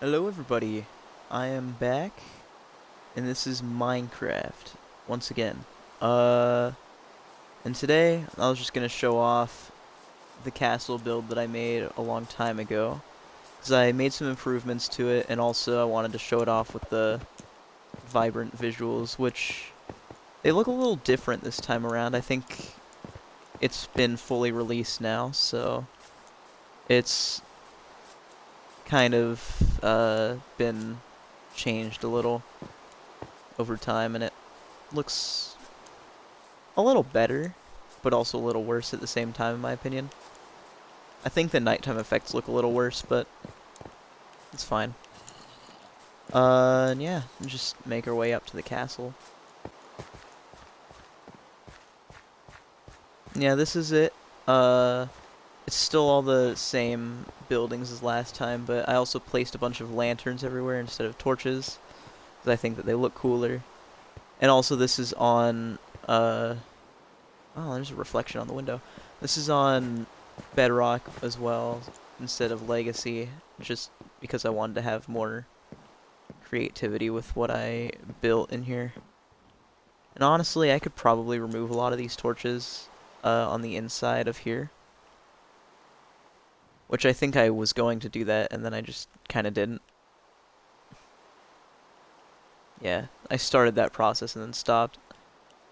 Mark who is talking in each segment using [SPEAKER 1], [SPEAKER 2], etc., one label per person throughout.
[SPEAKER 1] Hello everybody, I am back, and this is Minecraft, once again. And today, I was just gonna show off the castle build that I made a long time ago. Because I made some improvements to it, and also I wanted to show it off with the vibrant visuals, which they look a little different this time around. I think it's been fully released now, so it's kind of been changed a little over time, and it looks a little better, but also a little worse at the same time, in my opinion. I think the nighttime effects look a little worse, but it's fine. And yeah, just make our way up to the castle. Yeah, this is it. It's still all the same buildings as last time, but I also placed a bunch of lanterns everywhere instead of torches, because I think that they look cooler. And also this is on, oh, there's a reflection on the window. This is on Bedrock as well, instead of Legacy, just because I wanted to have more creativity with what I built in here. And honestly, I could probably remove a lot of these torches on the inside of here. Which I think I was going to do that, and then I just kind of didn't. Yeah, I started that process and then stopped.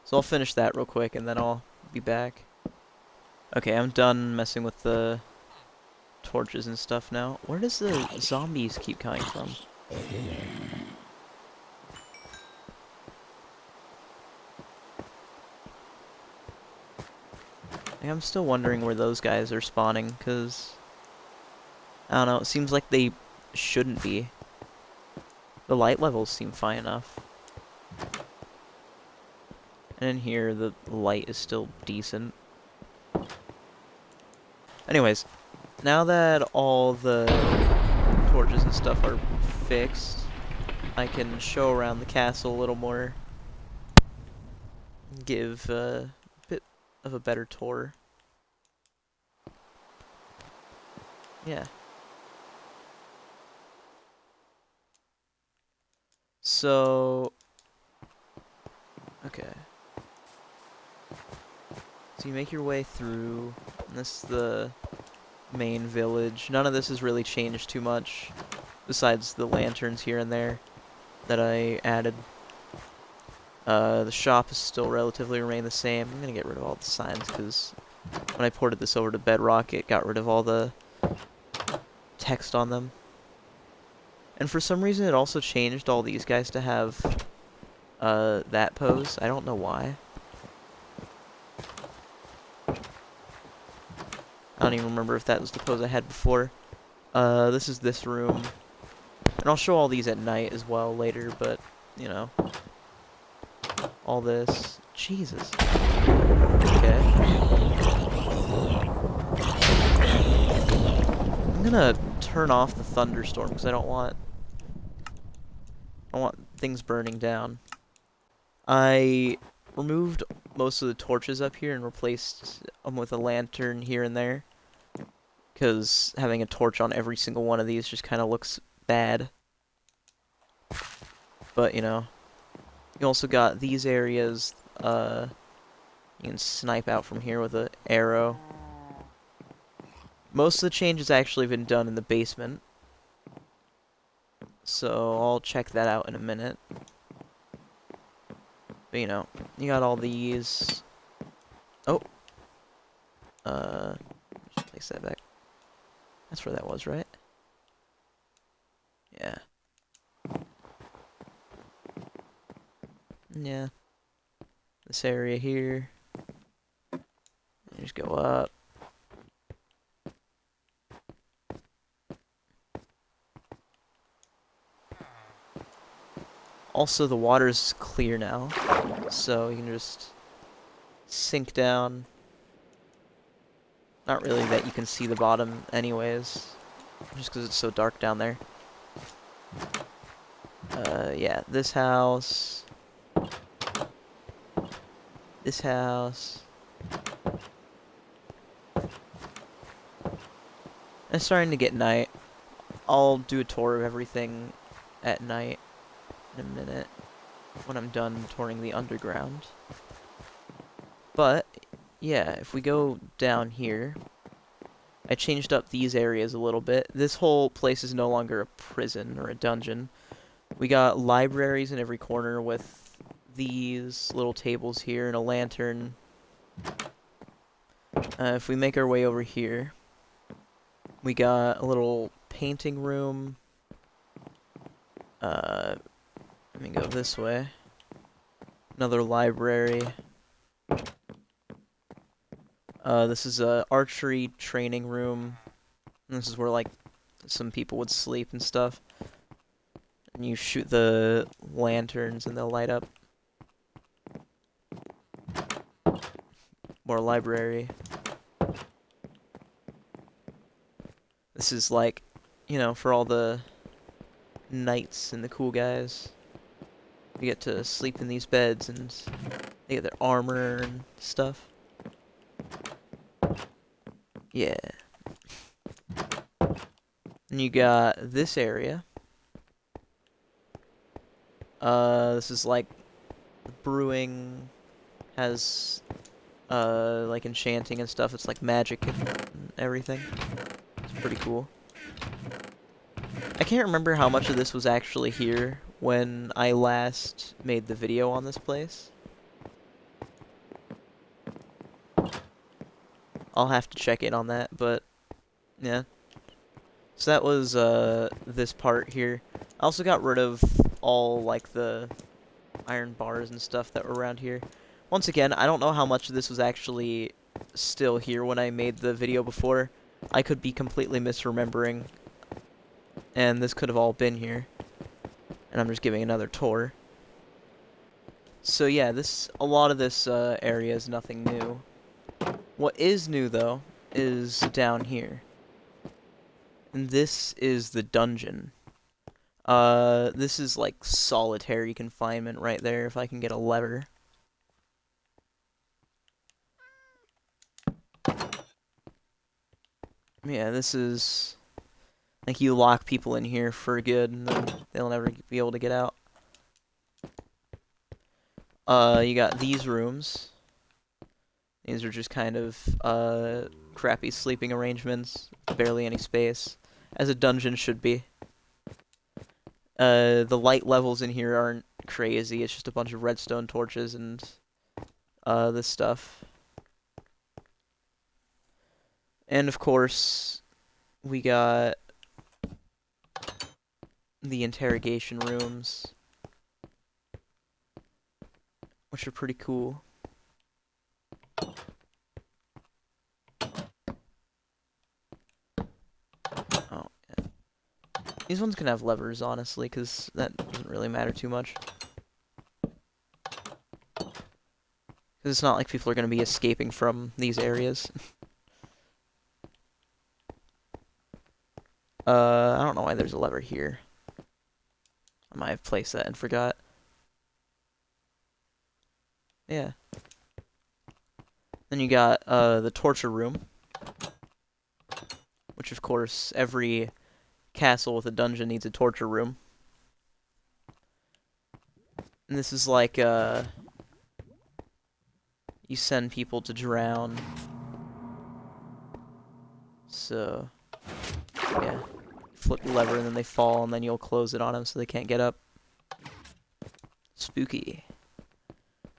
[SPEAKER 1] So I'll finish that real quick, and then I'll be back. Okay, I'm done messing with the torches and stuff now. Where does the zombies keep coming from? Like, I'm still wondering where those guys are spawning, because I don't know, it seems like they shouldn't be. The light levels seem fine enough. And in here, the light is still decent. Anyways, now that all the torches and stuff are fixed, I can show around the castle a little more. Give a bit of a better tour. Yeah. So, okay. So you make your way through, and this is the main village. None of this has really changed too much, besides the lanterns here and there that I added. The shop has still relatively remained the same. I'm gonna get rid of all the signs, because when I ported this over to Bedrock, it got rid of all the text on them. And for some reason, it also changed all these guys to have that pose. I don't know why. I don't even remember if that was the pose I had before. This is this room. And I'll show all these at night as well later, but, you know. All this. Jesus. Okay. I'm gonna turn off the thunderstorm, because I don't want things burning down. I removed most of the torches up here and replaced them with a lantern here and there, because having a torch on every single one of these just kind of looks bad. But, you know, you also got these areas, you can snipe out from here with an arrow. Most of the change has actually been done in the basement, so I'll check that out in a minute. But, you know, you got all these. Oh. Just place that back. That's where that was, right? Yeah. Yeah. This area here. And just go up. Also, the water's clear now, so you can just sink down. Not really that you can see the bottom anyways, just because it's so dark down there. Yeah, this house. This house. It's starting to get night. I'll do a tour of everything at night in a minute when I'm done touring the underground. But, yeah, if we go down here, I changed up these areas a little bit. This whole place is no longer a prison or a dungeon. We got libraries in every corner with these little tables here and a lantern. If we make our way over here, we got a little painting room. Let me go this way. Another library. This is a archery training room. And this is where, like, some people would sleep and stuff. And you shoot the lanterns and they'll light up. More library. This is like, you know, for all the knights and the cool guys. You get to sleep in these beds and they get their armor and stuff. Yeah. And you got this area. This is like brewing, has like enchanting and stuff. It's like magic and everything. It's pretty cool. I can't remember how much of this was actually here when I last made the video on this place. I'll have to check in on that, but yeah. So that was this part here. I also got rid of all like the iron bars and stuff that were around here. Once again, I don't know how much of this was actually still here when I made the video before. I could be completely misremembering, and this could have all been here. And I'm just giving another tour. So yeah, a lot of this area is nothing new. What is new though is down here. And this is the dungeon. This is like solitary confinement right there, if I can get a lever. Yeah, this is like you lock people in here for good and then they'll never be able to get out. You got these rooms. These are just kind of crappy sleeping arrangements, barely any space, as a dungeon should be. The light levels in here aren't crazy, it's just a bunch of redstone torches and this stuff. And of course, we got the interrogation rooms, which are pretty cool. Oh, yeah. These ones can have levers, honestly, because that doesn't really matter too much. Because it's not like people are going to be escaping from these areas. I don't know why there's a lever here. I might have placed that and forgot. Yeah. Then you got the torture room, which of course every castle with a dungeon needs a torture room. And this is like you send people to drown. So yeah, flip the lever and then they fall and then you'll close it on them so they can't get up. Spooky.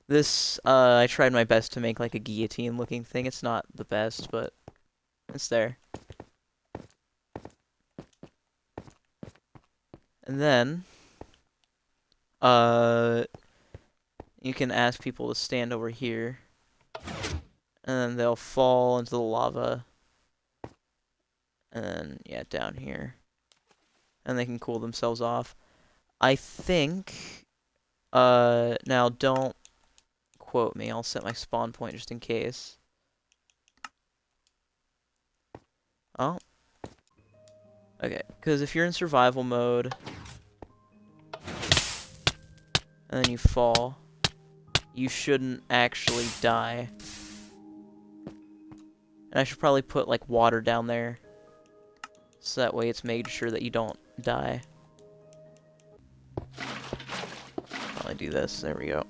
[SPEAKER 1] This, I tried my best to make like a guillotine looking thing. It's not the best, but it's there. And then, you can ask people to stand over here. And then they'll fall into the lava. And then, yeah, down here. And they can cool themselves off. I think, now don't quote me, I'll set my spawn point just in case. Oh. Okay, because if you're in survival mode, and then you fall, you shouldn't actually die. And I should probably put, like, water down there, So that way it's made sure that you don't die. I'll do this. There we go.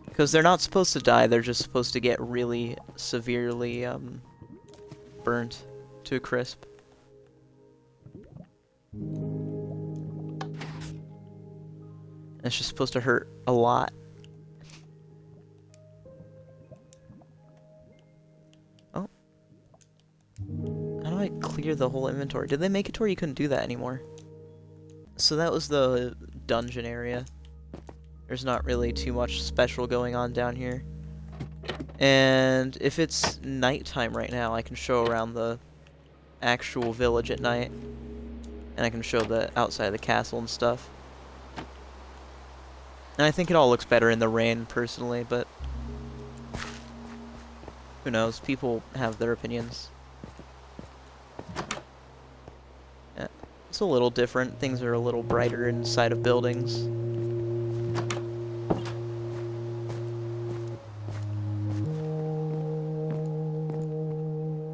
[SPEAKER 1] Because they're not supposed to die, they're just supposed to get really severely burnt to a crisp. It's just supposed to hurt a lot. Oh. How do I clear the whole inventory? Did they make it to where you couldn't do that anymore? So that was the dungeon area. There's not really too much special going on down here. And if it's nighttime right now, I can show around the actual village at night. And I can show the outside of the castle and stuff. And I think it all looks better in the rain, personally, but who knows? People have their opinions. Yeah, it's a little different. Things are a little brighter inside of buildings.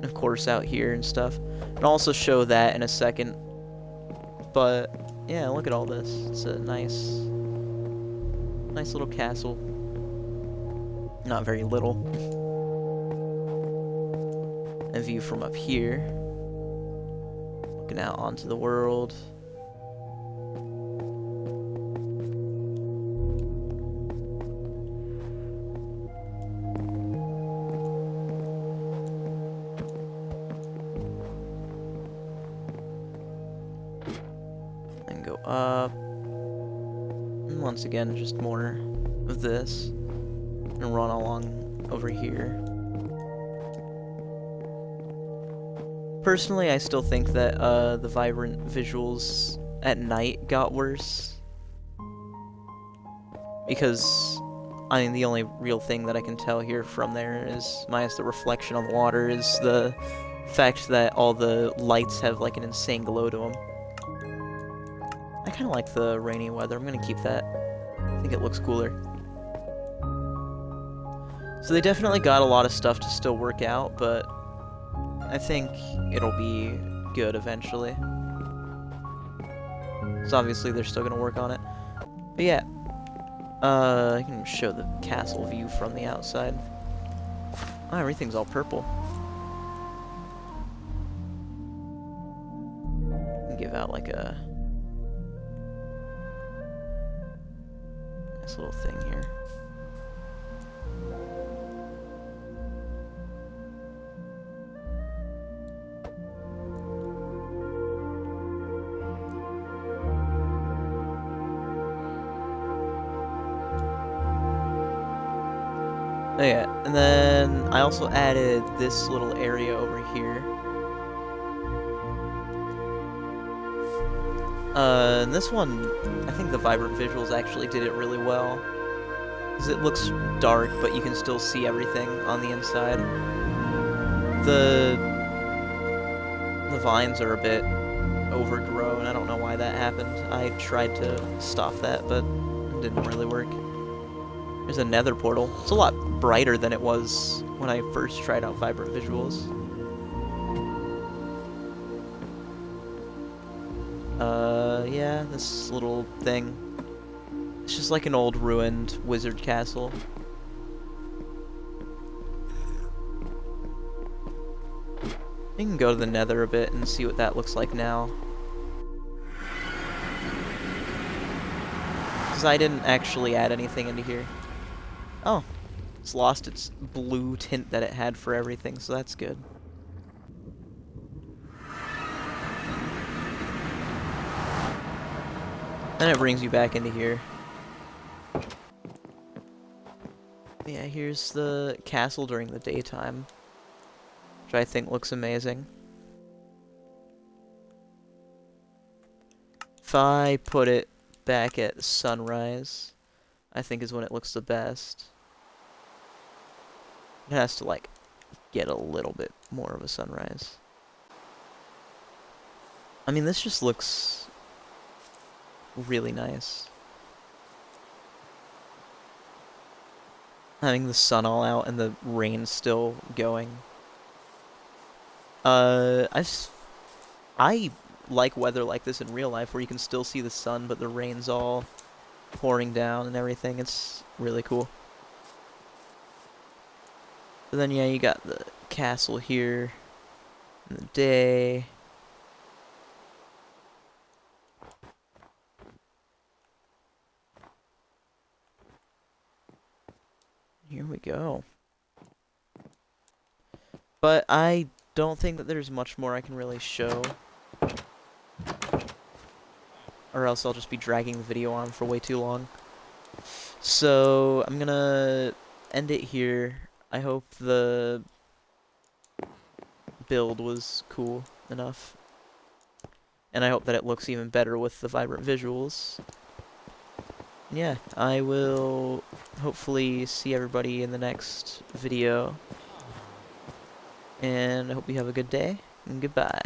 [SPEAKER 1] Of course, out here and stuff. I'll also show that in a second. But yeah, look at all this. It's a nice little castle. Not very little. A view from up here. Looking out onto the world. And go up. And once again, just more of this. And run along over here. Personally, I still think that the vibrant visuals at night got worse. Because, I mean, the only real thing that I can tell here from there is, minus the reflection on the water, is the fact that all the lights have like an insane glow to them. I kind of like the rainy weather. I'm going to keep that. I think it looks cooler. So they definitely got a lot of stuff to still work out, but I think it'll be good eventually. Because obviously they're still going to work on it. But yeah, I can show the castle view from the outside. Oh, everything's all purple. Give out like a nice little thing here. Oh yeah, and then I also added this little area over here. And this one, I think the vibrant visuals actually did it really well. Because it looks dark, but you can still see everything on the inside. The vines are a bit overgrown. I don't know why that happened. I tried to stop that, but it didn't really work. There's a nether portal. It's a lot brighter than it was when I first tried out vibrant visuals. Yeah, this little thing. It's just like an old ruined wizard castle. You can go to the nether a bit and see what that looks like now. Because I didn't actually add anything into here. Oh, it's lost its blue tint that it had for everything, so that's good. And it brings you back into here. Yeah, here's the castle during the daytime, which I think looks amazing. If I put it back at sunrise, I think is when it looks the best. It has to, like, get a little bit more of a sunrise. I mean, this just looks really nice. Having the sun all out and the rain still going. I like weather like this in real life where you can still see the sun, but the rain's all pouring down and everything. It's really cool. But then, yeah, you got the castle here in the day. Here we go. But I don't think that there's much more I can really show. Or else I'll just be dragging the video on for way too long. So, I'm gonna end it here. I hope the build was cool enough. And I hope that it looks even better with the vibrant visuals. Yeah, I will hopefully see everybody in the next video. And I hope you have a good day, and goodbye.